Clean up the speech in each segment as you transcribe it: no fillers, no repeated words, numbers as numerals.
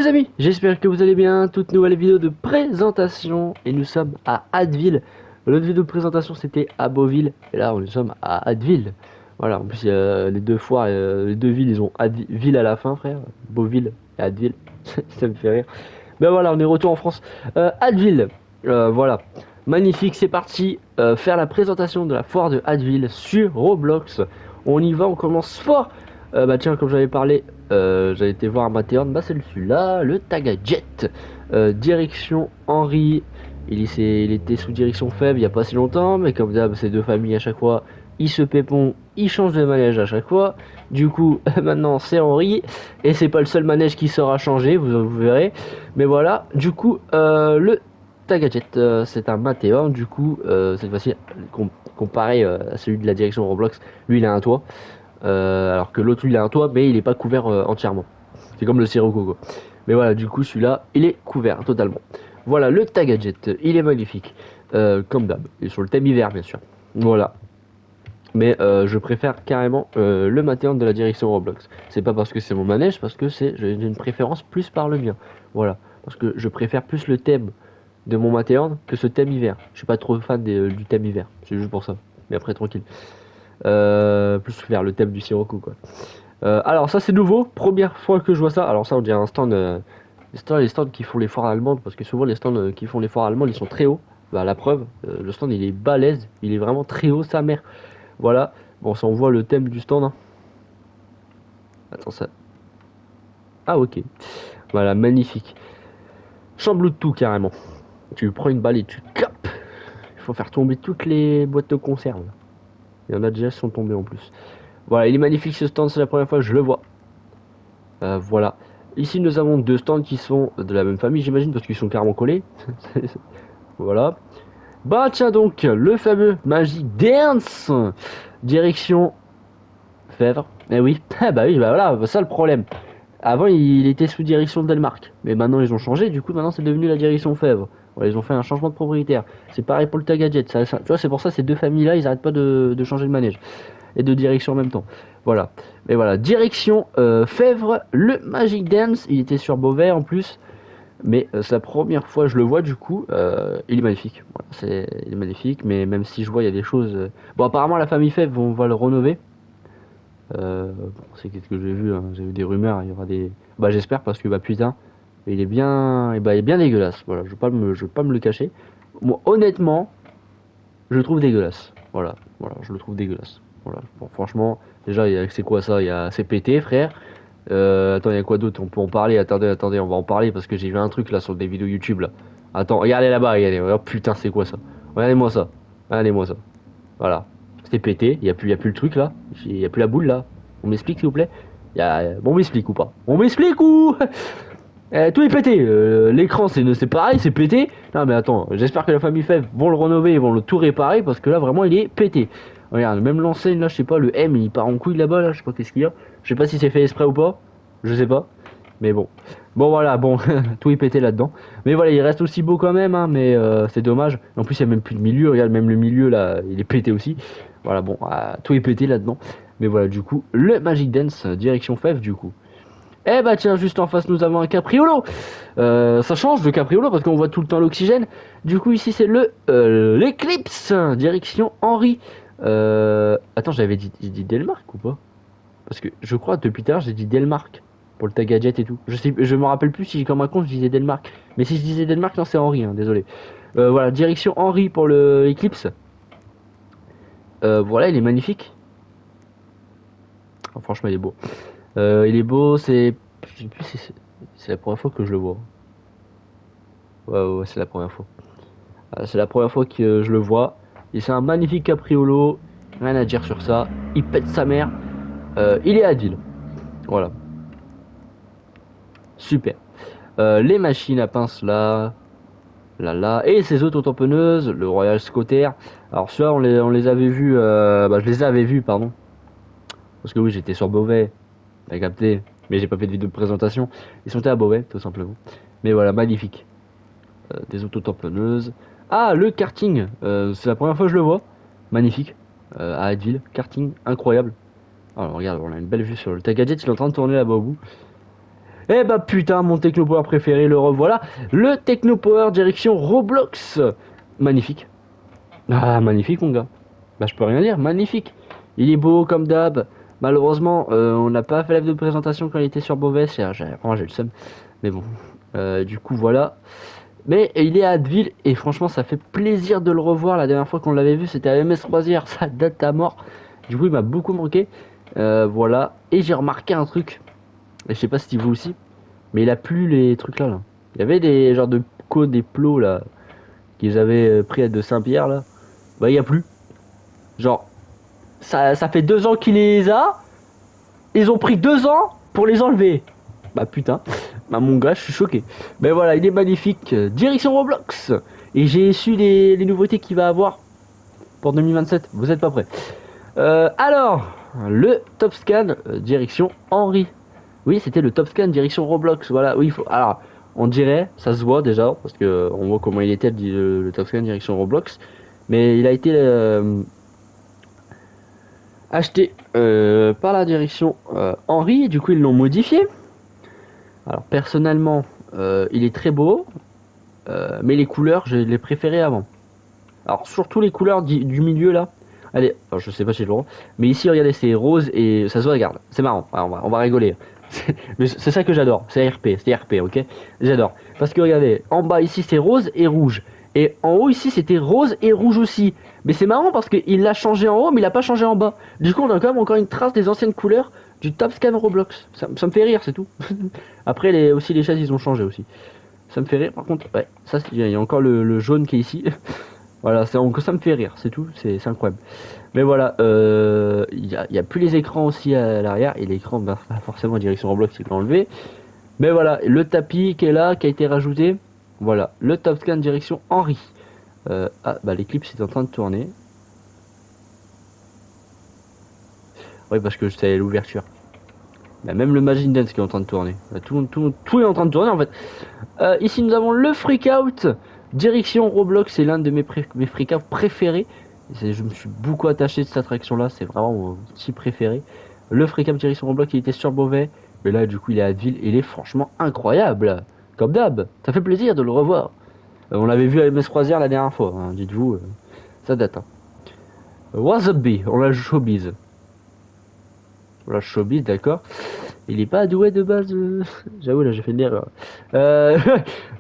les amis, j'espère que vous allez bien, toute nouvelle vidéo de présentation et nous sommes à Addeville. L'autre vidéo de présentation c'était à Beauville et là nous sommes à Addeville. Voilà, en plus les deux fois, les deux villes ils ont ville à la fin frère, Beauville et Addeville, ça me fait rire. Ben voilà, on est retour en France, Addeville, voilà, magnifique, c'est parti, faire la présentation de la foire de Addeville sur Roblox. On y va, on commence fort. Bah tiens, comme j'avais parlé, j'avais été voir un Matterhorn, bah c'est celui-là, le Tagajet, direction Henri. Il était sous direction faible il y a pas si longtemps, mais comme d'hab, ces deux familles à chaque fois, ils se pépont, ils changent de manège à chaque fois. Du coup, maintenant c'est Henri, et c'est pas le seul manège qui sera changé, vous verrez. Mais voilà, du coup, le Tagajet, c'est un Matterhorn, du coup, cette fois-ci, comparé à celui de la direction Roblox, lui il a un toit. Alors que l'autre lui il a un toit mais il est pas couvert entièrement. C'est comme le Sirocco quoi. Mais voilà, du coup celui-là il est couvert totalement. Voilà le Tagajet, il est magnifique. Comme d'hab. Et sur le thème hiver bien sûr. Voilà. Mais je préfère carrément le Matterhorn de la direction Roblox. C'est pas parce que c'est mon manège, parce que j'ai une préférence plus par le mien. Voilà. Parce que je préfère plus le thème de mon Matterhorn que ce thème hiver. Je suis pas trop fan du thème hiver. C'est juste pour ça. Mais après tranquille. Plus vers le thème du Sirocco quoi. Alors ça c'est nouveau, première fois que je vois ça. Alors ça on dirait un stand, les stands qui font les foires allemandes, parce que souvent les stands qui font les foires allemandes ils sont très hauts. Bah la preuve, le stand il est balèze, il est vraiment très haut sa mère. Voilà, bon ça on voit le thème du stand. Hein. Attends ça. Ah ok, voilà magnifique. Chambre de tout carrément. Tu prends une balle et tu capes. Il faut faire tomber toutes les boîtes de conserve. Il y en a déjà qui sont tombées en plus. Voilà, il est magnifique ce stand, c'est la première fois que je le vois. Voilà. Ici, nous avons deux stands qui sont de la même famille, j'imagine, parce qu'ils sont carrément collés. Voilà. Bah tiens donc, le fameux Magic Dance, direction Fèvre. Eh oui, bah oui, bah voilà, ça le problème. Avant, il était sous direction Delmark, mais maintenant ils ont changé, du coup maintenant c'est devenu la direction Fèvre. Voilà, ils ont fait un changement de propriétaire. C'est pareil pour le Tagajet, tu vois, c'est pour ça ces deux familles-là, ils arrêtent pas de changer de manège et de direction en même temps. Voilà. Mais voilà, direction Fèvre, le Magic Dance, il était sur Beauvais en plus, mais c'est la première fois que je le vois du coup, il est magnifique. Voilà, il est magnifique, mais même si je vois il y a des choses... Bon apparemment la famille Fèvre va le rénover. Bon, c'est qu'est-ce que j'ai vu, hein. J'ai vu des rumeurs, il y aura des... Bah j'espère parce que bah putain, il est bien, il est bien dégueulasse. Voilà, je vais pas me le cacher. Moi honnêtement, je le trouve dégueulasse. Voilà, je le trouve dégueulasse. Voilà, bon, franchement, déjà, c'est quoi ça? C'est pété, frère. Attends, il y a quoi d'autre? On peut en parler. Attendez, on va en parler parce que j'ai vu un truc là sur des vidéos YouTube là. Attends, regardez là-bas, regardez. Oh putain, c'est quoi ça? Regardez-moi ça. Regardez-moi ça. Voilà. C'était pété, il y a plus le truc là. Il y a plus la boule là. On m'explique s'il vous plaît? Bon, on m'explique ou pas? On m'explique ou? Tout est pété, l'écran c'est pareil, c'est pété. Non mais attends, j'espère que la famille Fèvre vont le rénover, ils vont le tout réparer parce que là vraiment il est pété. Regarde, même l'enseigne là, je sais pas, le M il part en couille là-bas là, je sais pas qu'est-ce qu'il y a. Je sais pas si c'est fait exprès ou pas, je sais pas. Mais bon, voilà, bon, tout est pété là-dedans. Mais voilà, il reste aussi beau quand même, hein, mais c'est dommage. En plus il y a même plus de milieu, regarde, même le milieu là, il est pété aussi. Voilà, bon, tout est pété là-dedans. Mais voilà, du coup, le Magic Dance, direction Fèvre du coup. Eh bah tiens, juste en face nous avons un capriolo. Ça change de capriolo parce qu'on voit tout le temps l'oxygène. Du coup ici c'est l'Eclipse, direction Henri. Attends, j'ai dit Delmark ou pas? Parce que je crois depuis tout à l'heure j'ai dit Delmark pour le Tagajet et tout. Je me rappelle plus si comme un con je disais Delmark. Mais si je disais Delmark, non c'est Henri, hein, désolé. Voilà, direction Henri pour le Eclipse. Voilà, il est magnifique. Oh, franchement il est beau. Il est beau, je sais plus si c'est la première fois que je le vois. Ouais, c'est la première fois. C'est la première fois que je le vois. Et c'est un magnifique capriolo. Rien à dire sur ça. Il pète sa mère. Il est agile. Voilà. Super. Les machines à pince là. Là. Et ces autotamponneuses. Le Royal Scotter. Alors ceux-là on les avait vus. Je les avais vus, pardon. Parce que oui, j'étais sur Beauvais. T'as capté. Mais j'ai pas fait de vidéo de présentation. Ils sont à Beauvais, tout simplement. Mais voilà, magnifique. Des autotamponneuses. Ah, le karting. C'est la première fois que je le vois. Magnifique. À Addeville. Karting, incroyable. Alors regarde, on a une belle vue sur le Tagajet. Il est en train de tourner là-bas au bout. Eh bah putain, mon Technopower préféré, le revoilà. Le Technopower direction Roblox. Magnifique. Ah, magnifique, mon gars. Bah, je peux rien dire, magnifique. Il est beau comme d'hab. Malheureusement, on n'a pas fait la vidéo de présentation quand il était sur Beauvais. Vraiment, j'ai le seum. Mais bon, du coup, voilà. Mais il est à Advil et franchement, ça fait plaisir de le revoir. La dernière fois qu'on l'avait vu, c'était à MS Croisière. Ça date à mort. Du coup, il m'a beaucoup manqué. Voilà. Et j'ai remarqué un truc. Et je sais pas si vous aussi. Mais il a plus les trucs là. Il y avait des genres de côtes, des plots là. Qu'ils avaient pris à de Saint-Pierre là. Bah, il y a plus. Genre, ça fait 2 ans qu'il les a. Ils ont pris 2 ans pour les enlever. Bah putain, bah mon gars, je suis choqué. Mais voilà, il est magnifique. Direction Roblox. Et j'ai su les nouveautés qu'il va avoir pour 2027. Vous êtes pas prêts. Alors, le top scan direction Henri. Oui, c'était le top scan direction Roblox. Voilà, oui, alors, on dirait, ça se voit déjà, parce que on voit comment il était le top scan direction Roblox. Mais il a été acheté par la direction Henri. Du coup, ils l'ont modifié. Alors personnellement, il est très beau, mais les couleurs, je les préférais avant. Alors surtout les couleurs du milieu là. Allez, alors, je sais pas chez Laurent, mais ici regardez, c'est rose et ça se regarde. C'est marrant. Alors, on va rigoler. C'est ça que j'adore. C'est RP, ok. J'adore parce que regardez, en bas ici c'est rose et rouge, et en haut ici c'était rose et rouge aussi. Mais c'est marrant parce qu'il l'a changé en haut, mais il a pas changé en bas. Du coup, on a quand même encore une trace des anciennes couleurs du top scan Roblox. Ça me fait rire, c'est tout. Après, aussi les chaises, ils ont changé aussi. Ça me fait rire. Par contre, ouais, ça, il y a encore le jaune qui est ici. Voilà, ça me fait rire, c'est tout. C'est incroyable. Mais voilà, il y a plus les écrans aussi à l'arrière, et l'écran, bah, forcément, direction Roblox, il est enlevé. Mais voilà, le tapis qui est là, qui a été rajouté. Voilà, le top scan direction Henri. Ah, bah l'éclipse est en train de tourner. Oui, parce que c'est l'ouverture. Bah, même le Machine Dance qui est en train de tourner. Bah, tout est en train de tourner en fait. Ici nous avons le Freak Out direction Roblox. C'est l'un de mes Freak Out préférés. Je me suis beaucoup attaché de cette attraction là. C'est vraiment mon petit préféré. Le Freak Out direction Roblox, il était sur Beauvais. Mais là du coup il est à Advil. Il est franchement incroyable. Comme d'hab. Ça fait plaisir de le revoir. On l'avait vu à MS Croisière la dernière fois. Hein, dites-vous. Ça date. Hein. What's up B? On l'a showbiz. Voilà, showbiz, d'accord. Il est pas doué de base. J'avoue, là, j'ai fait une erreur.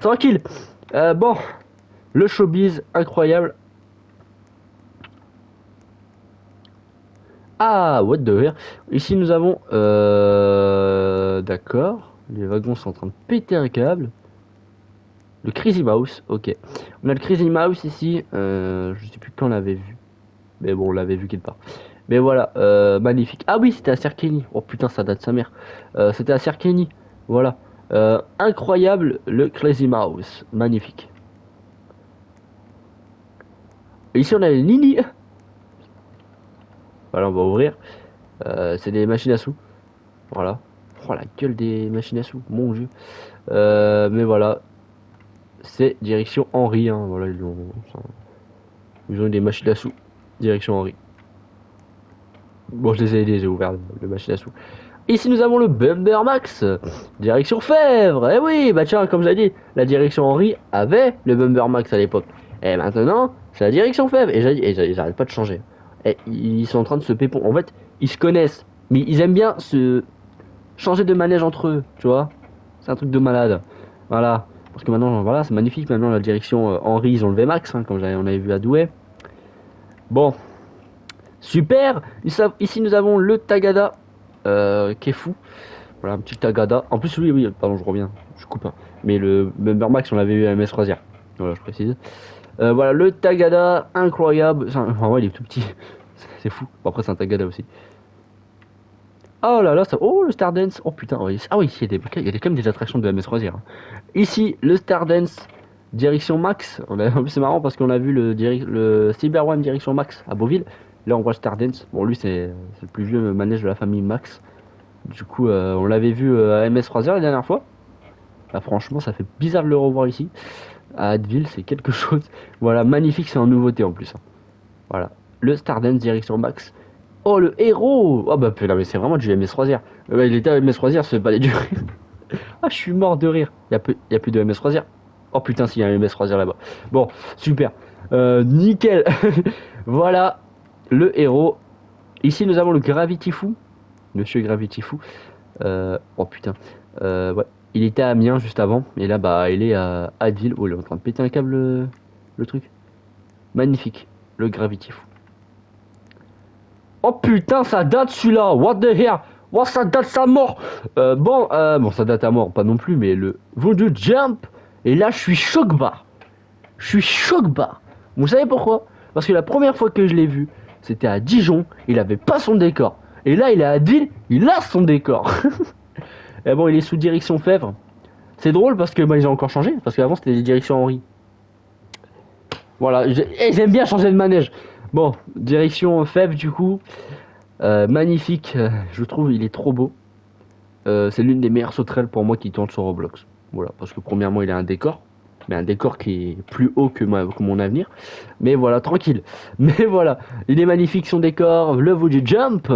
Tranquille. Bon, le showbiz, incroyable. Ah, what the hell. Ici, nous avons... D'accord. Les wagons sont en train de péter un câble. Le Crazy Mouse, ok. On a le Crazy Mouse ici. Je sais plus quand on l'avait vu. Mais bon, on l'avait vu quelque part. Mais voilà, magnifique. Ah oui, c'était à Serkeni. Oh putain, ça date de sa mère. C'était à Serkeni. Voilà. Incroyable, le Crazy Mouse. Magnifique. Et ici, on a les Nini. Voilà, on va ouvrir. C'est des machines à sous. Voilà. Oh, la gueule des machines à sous. Mon dieu. Mais voilà. C'est direction Henri. Hein. Voilà, ils ont des machines à sous. Direction Henri. Bon, je les ai aidés, j'ai ouvert le machine à sous. Ici, nous avons le Bumper Max, direction Fèvre. Eh oui, bah tiens, comme j'ai dit, la direction Henri avait le Bumper Max à l'époque. Et maintenant, c'est la direction Fèvre. Et j'arrête pas de changer. Et ils sont en train de se pépon. En fait, ils se connaissent, mais ils aiment bien se changer de manège entre eux, tu vois. C'est un truc de malade. Voilà. Parce que maintenant, voilà, c'est magnifique. Maintenant, la direction Henri, ils ont le VMAX, hein, comme on avait vu à Douai. Bon. Super. Ici nous avons le Tagada qui est fou. Voilà un petit Tagada. En plus oui, pardon, je reviens, je coupe. Hein. Mais le Bumper Max on l'avait eu à MS Croisière. Voilà, je précise. Voilà le Tagada incroyable. Enfin, il est tout petit. C'est fou. Bon, après c'est un Tagada aussi. Oh là là, ça... Oh le Stardance. Oh putain. Ah oui, il y a quand même des attractions de MS Croisière. Hein. Ici le Stardance direction Max. En plus c'est marrant parce qu'on a vu le Cyber One direction Max à Beauville. Là on voit Stardance, bon lui c'est le plus vieux manège de la famille Max. Du coup on l'avait vu à MS Croisière la dernière fois. Bah, franchement ça fait bizarre de le revoir ici. À Advil c'est quelque chose. Voilà, magnifique, c'est en nouveauté en plus. Hein. Voilà, le Stardance direction Max. Oh le héros. Oh bah putain mais c'est vraiment du MS Croisière. Il était à MS Croisière, ça fait pas les durer. Je suis mort de rire. Y a plus de MS Croisière. Oh putain, s'il y a un MS Croisière là-bas. Bon, super. Nickel. Voilà le héros. Ici, nous avons le Gravity Fou. Monsieur Gravity Fou. Oh putain. Ouais. Il était à Amiens juste avant. Et là, bah, il est à Addeville. Oh, il est en train de péter un câble, le truc. Magnifique. Le Gravity Fou. Oh putain, ça date celui-là. What the hell? Oh, ça date sa mort. Bon, ça date à mort, pas non plus, mais le Voodoo Jump. Et là, je suis choc-barre. Je suis choc-barre. Vous savez pourquoi? Parce que la première fois que je l'ai vu, c'était à Dijon. Il avait pas son décor. Et là, il est à Addeville. Il a son décor. Et bon, il est sous direction Fèvre. C'est drôle parce que bah, ils ont encore changé. Parce qu'avant, c'était les directions Henri. Voilà, j'aime bien changer de manège. Bon, direction Fèvre du coup. Magnifique, je trouve il est trop beau. C'est l'une des meilleures sauterelles pour moi qui tourne sur Roblox. Voilà, parce que premièrement il a un décor. Mais un décor qui est plus haut que mon avenir. Mais voilà, tranquille. Mais voilà, il est magnifique son décor. Le Voodoo Jump,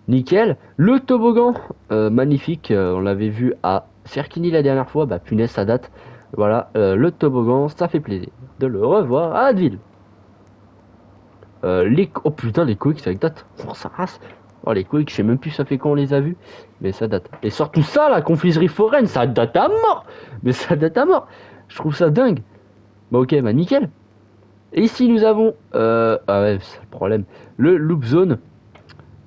nickel. Le toboggan, magnifique. On l'avait vu à Cerquigny la dernière fois. Bah punaise, ça date. Voilà, le toboggan, ça fait plaisir de le revoir à Addeville. Oh putain, les Quicks, ça date. Oh, ça race. Oh, les Quicks, je sais même plus ça fait quand on les a vus. Mais ça date. Et surtout ça, la confiserie foraine, ça date à mort. Mais ça date à mort. Je trouve ça dingue. Bah ok, bah nickel. Et ici, nous avons... Ah ouais, c'est le problème. Le Loop Zone.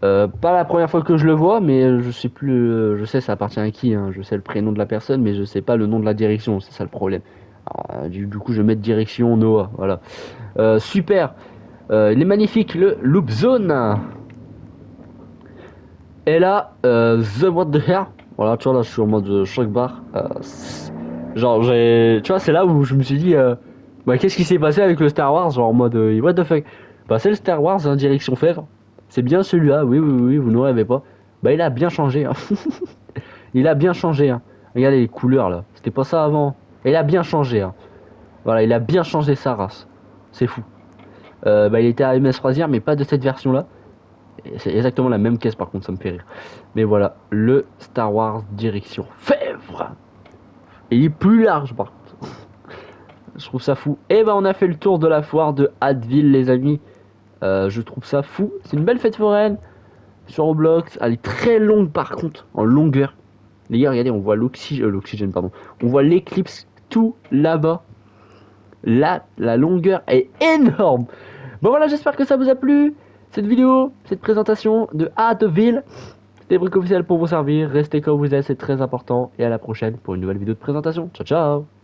Pas la première fois que je le vois, mais je sais plus... je sais ça appartient à qui. Hein. Je sais le prénom de la personne, mais je sais pas le nom de la direction. C'est ça le problème. Alors, du coup, je vais mettre direction Noah. Voilà. Super. Il est magnifique, le Loop Zone. Et là, The What the Hell. Voilà, tu vois, là, je suis en mode choc bar. Genre, tu vois, c'est là où je me suis dit, bah, qu'est-ce qui s'est passé avec le Star Wars? Genre, en mode, what the fuck. Bah, c'est le Star Wars, hein, direction Fèvre. C'est bien celui-là, oui, oui, oui, vous ne rêvez pas. Bah, il a bien changé, hein. Il a bien changé, hein. Regardez les couleurs, là. C'était pas ça avant. Il a bien changé, hein. Voilà, il a bien changé sa race. C'est fou. Bah, il était à MS Croisière, mais pas de cette version là. C'est exactement la même caisse par contre, ça me fait rire. Mais voilà, le Star Wars direction Fèvre. Et il est plus large par contre. Je trouve ça fou. Et bah on a fait le tour de la foire de Addeville les amis. Je trouve ça fou. C'est une belle fête foraine sur Roblox. Elle est très longue par contre, en longueur. Les gars, regardez, on voit l'oxygène, pardon. On voit l'éclipse tout là-bas. Là, la longueur est énorme. Bon voilà, j'espère que ça vous a plu. Cette vidéo, cette présentation de Addeville. C'était Brick Officiel pour vous servir. Restez comme vous êtes, c'est très important. Et à la prochaine pour une nouvelle vidéo de présentation. Ciao, ciao.